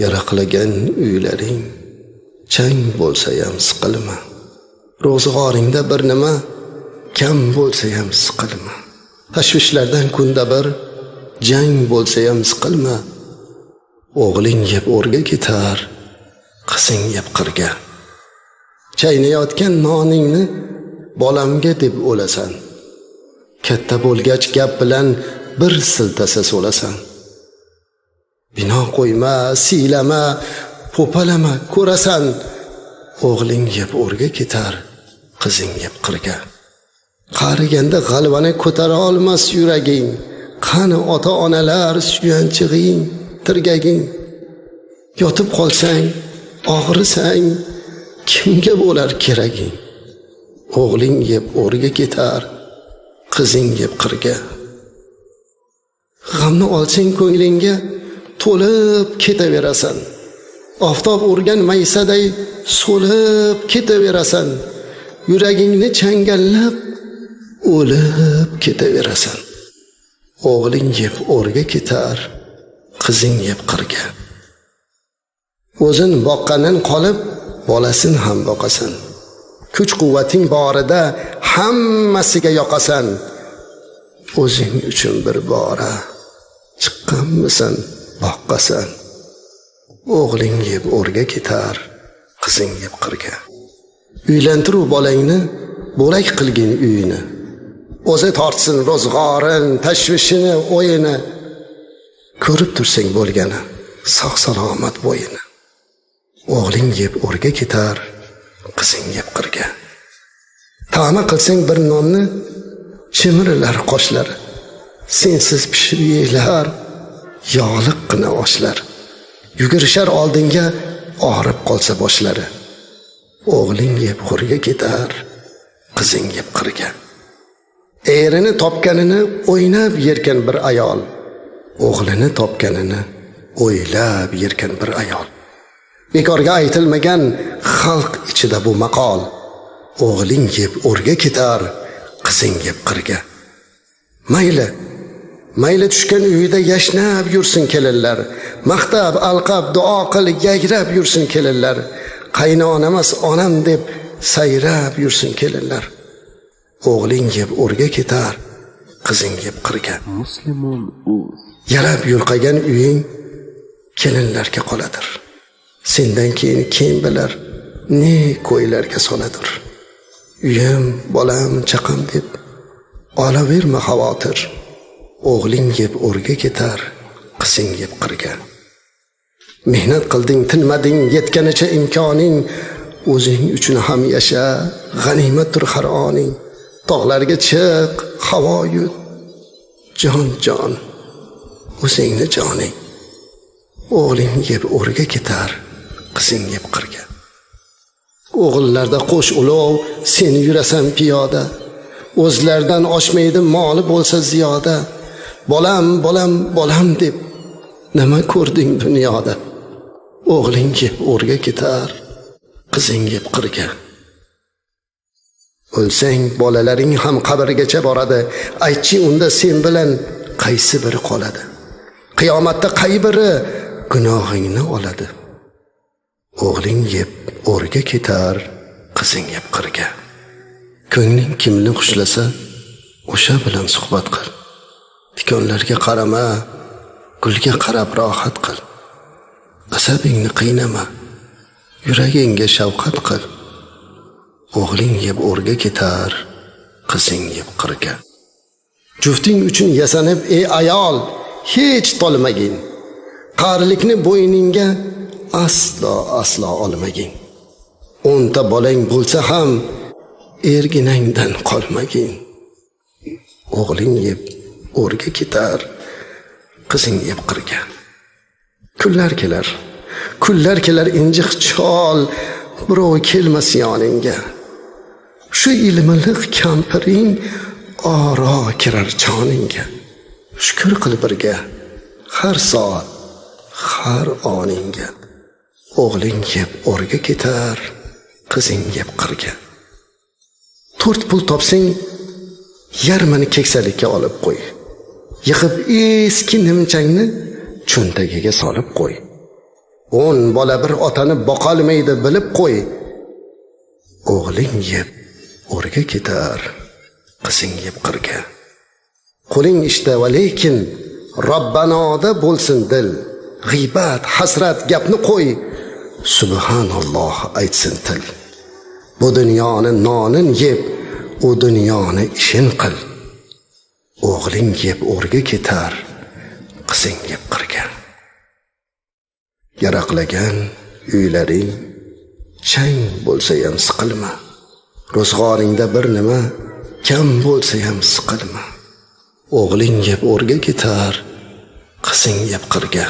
Yaraqlagan uylaring chang bo'lsa ham siqilma. Ro'zg'oringda bir nima kam bo'lsa ham siqilma. Tashvishlardan kunda bir jang bo'lsa ham siqilma. O'g'ling yeb o'rga ketar, qizing yeb qirga. Chaynayotgan noningni bolamga deb o'lasan. Katta bo'lgach gap bilan bir siltasa so'lasan. Bino qo'yma, siylama, po'palama, ko'rasan. O'g'ling yeb o'rga ketar, qizing yeb qirga. Qariganda g'alvani ko'tara olmas yuraging. Qani ota-onalar suyanchig'ing, tirgaging. Yotib qolsang, og'risang, kimga bo'lar keraging? O'g'ling yeb o'rga ketar, qizing yeb qirga. G'amni olsang ko'nglingga to'lib ketaverasan. Oftob urgan maysaday so'lib ketaverasan. Yuragingni changallab o'lib ketaverasan. O'g'ling yeb o'rga ketar, qizing yeb qirga. O'zin boqqandan qolib bolasin ham boqasan. Kuch-quvvating borida hammasiga yoqasan. O'zing uchun bir bora chiqqanmisan, boqqasan. O'g'ling yeb o'rga ketar, qizing yeb qirga. Uylantiruv bolangni bo'lak qilgin uyini. O'zi tortsin ro'zg'orin, tashvishini, o'yini. Ko'rib tursang bo'lgani, sog' salomat bo'yini. O'g'ling yeb o'rga ketar, qizing yeb qirga. Ta'ma qilsang bir nonni, chimirilar qoshlari. Sensiz pishib yeylar, yog'liqqina oshlar. Yugurishar oldinga, og'rib qolsa boshlari. O'g'ling yeb o'rga ketar, qizing yeb qirga. Erini topganini o'ynab yerkan bir ayol. O'g'lini topganini o'ylab yerkan bir ayol. Bekorga aytilmagan xalq ichida bu maqol. O'g'ling yeb o'rga ketar, qizing yeb qirga. Mayli tushgan uyida yashnab yursin kelinlar. Maqtab, alqab, duo qil, yayrab yursin kelinlar. Qaynonamas onam deb sayrab yursin kelinlar. O'g'ling yeb o'rga ketar, qizing yeb qirga. Yarab yulqagan uying kelinlarga qoladir. Sendan keyin kim bilar, ne ko'ylarga soladir. Uyim, bolam, chaqam deb olaverma xavotir. O'g'ling yeb o'rga ketar, qizing yeb qirga. Mehnat qilding, tinmading, yetganicha imkoning. O'zing uchun ham yasha, g'animatdir har oning. Tog'larga chiq, havo yut, jon, o'zingni joning. O'g'ling yeb o'rga ketar, qizing yeb qirga. O'g'illarda qo'sh ulov, sen yurasan piyoda. O'zlardan oshmaydi moli bo'lsa ziyoda. Bolam deb nima ko'rding dunyoda? O'g'ling yeb o'rga ketar, qizing yeb qirga. O'lsang bolalaring ham qabrgacha boradi. Aytchi unda sen bilan qaysi biri qoladi? Qiyomatda qay biri gunohingni oladi? O'g'ling yeb o'rga ketar, qizing yeb qirga. Ko'ngling kimni xushlasa, o'sha bilan suhbat qil. Tikonlarga qarama, gulga qarab rohat qil. Asabingni qiynama, yuragingga shafqat qil. O'g'ling yeb o'rga ketar, qizing yeb qirga. Jufting uchun yasanib, ey ayol, hech tolmagin. Qarilikni bo'yningga aslo olmagin. 10 ta bolang bo'lsa ham erginangdan qolmagin. O'g'ling yeb o'rga ketar, qizing yeb qirga. Kunlar kelar injiq chol, birov kelmas yoningga. Shu ilmliq kampiring oro kirar joningga. Shukr qil birga, har soat, har oningga. O'g'ling yeb o'rga ketar, qizing yeb qirga. 4 pul topsang, yarmini keksalikka olib qo'y. Yig'ib eski nimchangni cho'ntagiga solib qo'y. 10 bola bir otani boqolmaydi bilib qo'y. O'g'ling yeb o'rga ketar, qizing yeb qirga. Qo'ling ishda va lekin Robbanoda bo'lsin dil. G'iybat, hasrat gapni qo'y, subhanalloh aytsin til. Bu dunyoni nonin yeb, u dunyoni ishin qil. O'g'ling yeb o'rga ketar, qizing yeb qirga. Yaraqlagan uylaring chang bo'lsa ham siqilma. Ro'zg'oringda bir nima kam bo'lsa ham siqilma. O'g'ling yeb o'rga ketar, qizing yeb qirga.